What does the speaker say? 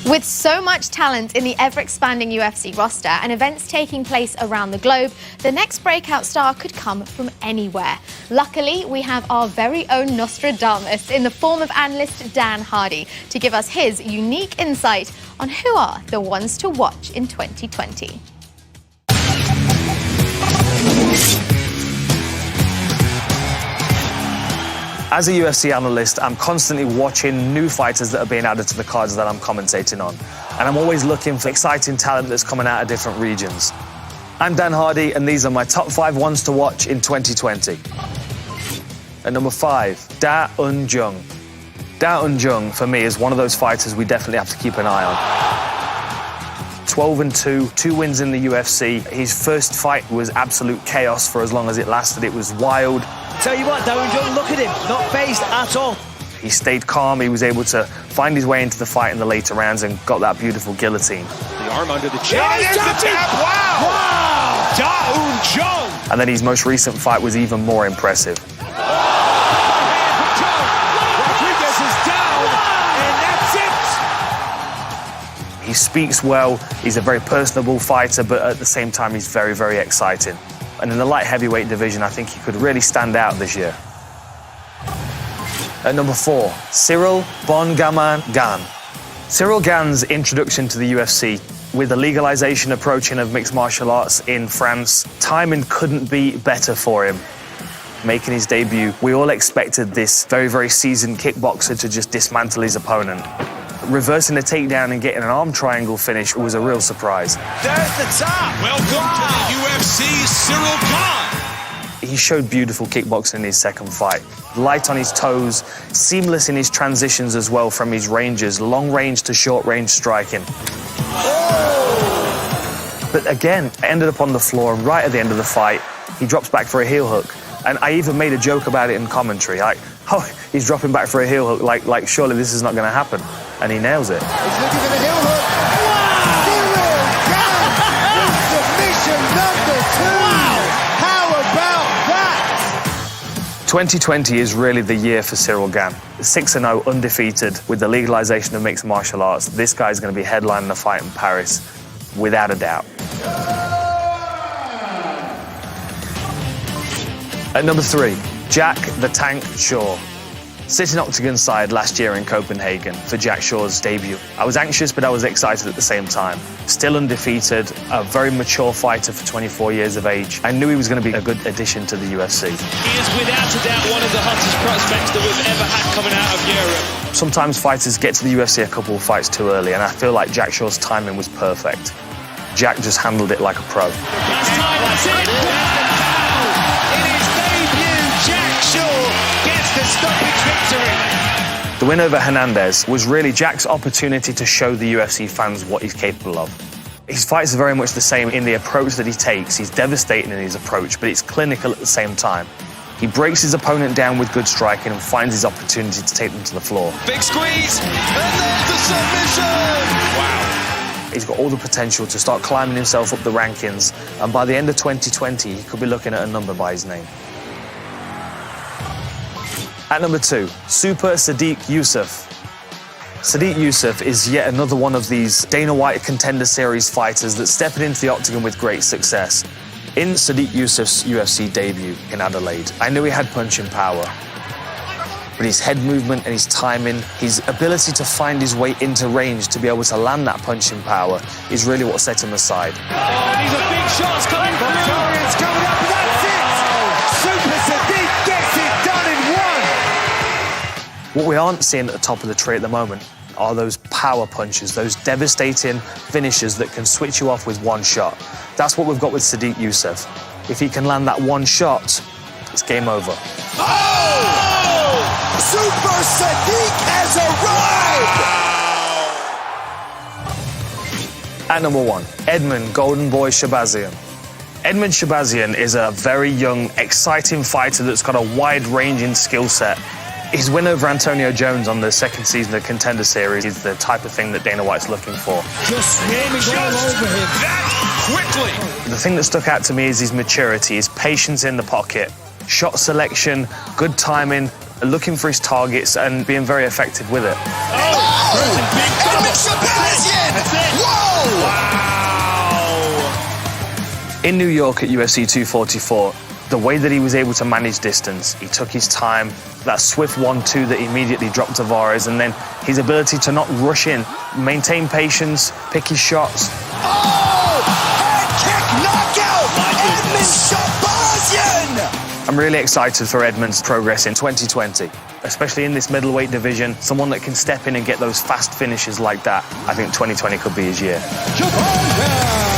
With so much talent in the ever-expanding UFC roster and events taking place around the globe, the next breakout star could come from anywhere. Luckily, we have our very own Nostradamus in the form of analyst Dan Hardy to give us his unique insight on who are the ones to watch in 2020. As a UFC analyst, I'm constantly watching new fighters that are being added to the cards that I'm commentating on. And I'm always looking for exciting talent that's coming out of different regions. I'm Dan Hardy, and these are my top 5 ones to watch in 2020. At number 5, Un Jung. Un Jung, for me, is one of those fighters we definitely have to keep an eye on. 12-2, 2 wins in the UFC. His first fight was absolute chaos for as long as it lasted. It was wild. Tell you what, Un Jung, look at him, not phased at all. He stayed calm. He was able to find his way into the fight in the later rounds and got that beautiful guillotine. The arm under the chin. Yeah, there's the tap. Wow! Un Jung! And then his most recent fight was even more impressive. Rodriguez is down, and that's it! He speaks well. He's a very personable fighter, but at the same time, he's very, very exciting. And in the light heavyweight division, I think he could really stand out this year. At number 4, Ciryl Gane. Ciryl Gane's introduction to the UFC, with the legalization approaching of mixed martial arts in France, timing couldn't be better for him. Making his debut, we all expected this very, very seasoned kickboxer to just dismantle his opponent. Reversing a takedown and getting an arm triangle finish was a real surprise. There's the top. Welcome to the UFC, Ciryl Gane. He showed beautiful kickboxing in his second fight. Light on his toes, seamless in his transitions as well from his ranges, long range to short range striking. Oh! But again, ended up on the floor, and right at the end of the fight, he drops back for a heel hook. And I even made a joke about it in commentary, like, oh, he's dropping back for a heel hook, like surely this is not going to happen. And he nails it. He's looking for the heel hook. Wow! Ciryl Gane with submission number 2. Wow! How about that? 2020 is really the year for Ciryl Gane. 6-0, undefeated, with the legalization of mixed martial arts. This guy's going to be headlining the fight in Paris, without a doubt. At number 3, Jack the Tank Shaw. Sitting octagon side last year in Copenhagen for Jack Shaw's debut. I was anxious, but I was excited at the same time. Still undefeated, a very mature fighter for 24 years of age. I knew he was going to be a good addition to the UFC. He is without a doubt one of the hottest prospects that we've ever had coming out of Europe. Sometimes fighters get to the UFC a couple of fights too early, and I feel like Jack Shaw's timing was perfect. Jack just handled it like a pro. Last time, that's it. In his debut, Jack Shaw gets the stoppage victory. The win over Hernandez was really Jack's opportunity to show the UFC fans what he's capable of. His fights are very much the same in the approach that he takes. He's devastating in his approach, but it's clinical at the same time. He breaks his opponent down with good striking and finds his opportunity to take them to the floor. Big squeeze, and there's the submission! Wow. He's got all the potential to start climbing himself up the rankings, and by the end of 2020, he could be looking at a number by his name. At number 2, Super Sodiq Yusuff. Sodiq Yusuff is yet another one of these Dana White Contender Series fighters that's stepping into the octagon with great success. In Sodiq Yusuff's UFC debut in Adelaide, I knew he had punching power. But his head movement and his timing, his ability to find his way into range to be able to land that punching power is really what set him aside. Oh, and these are big shots coming through. Victoria's coming up, and that's it! Super Sodiq gets it done in 1! What we aren't seeing at the top of the tree at the moment are those power punches, those devastating finishes that can switch you off with one shot. That's what we've got with Sodiq Yusuff. If he can land that one shot, it's game over. Oh! Super Sodiq has arrived! At number 1, Edmen Golden Boy Shahbazyan. Edmen Shahbazyan is a very young, exciting fighter that's got a wide-ranging skill set. His win over Antonio Jones on the second season of Contender Series is the type of thing that Dana White's looking for. Just swarming all over him. That quickly. The thing that stuck out to me is his maturity, his patience in the pocket, shot selection, good timing, looking for his targets and being very effective with it. Oh! Edmen Shahbazyan In New York at UFC 244, the way that he was able to manage distance, he took his time, that swift 1-2 that immediately dropped Tavares, and then his ability to not rush in, maintain patience, pick his shots. Oh! Head kick knockout! Edmen Shahbazyan! I'm really excited for Edmen's progress in 2020, especially in this middleweight division. Someone that can step in and get those fast finishes like that. I think 2020 could be his year. Shahbazyan!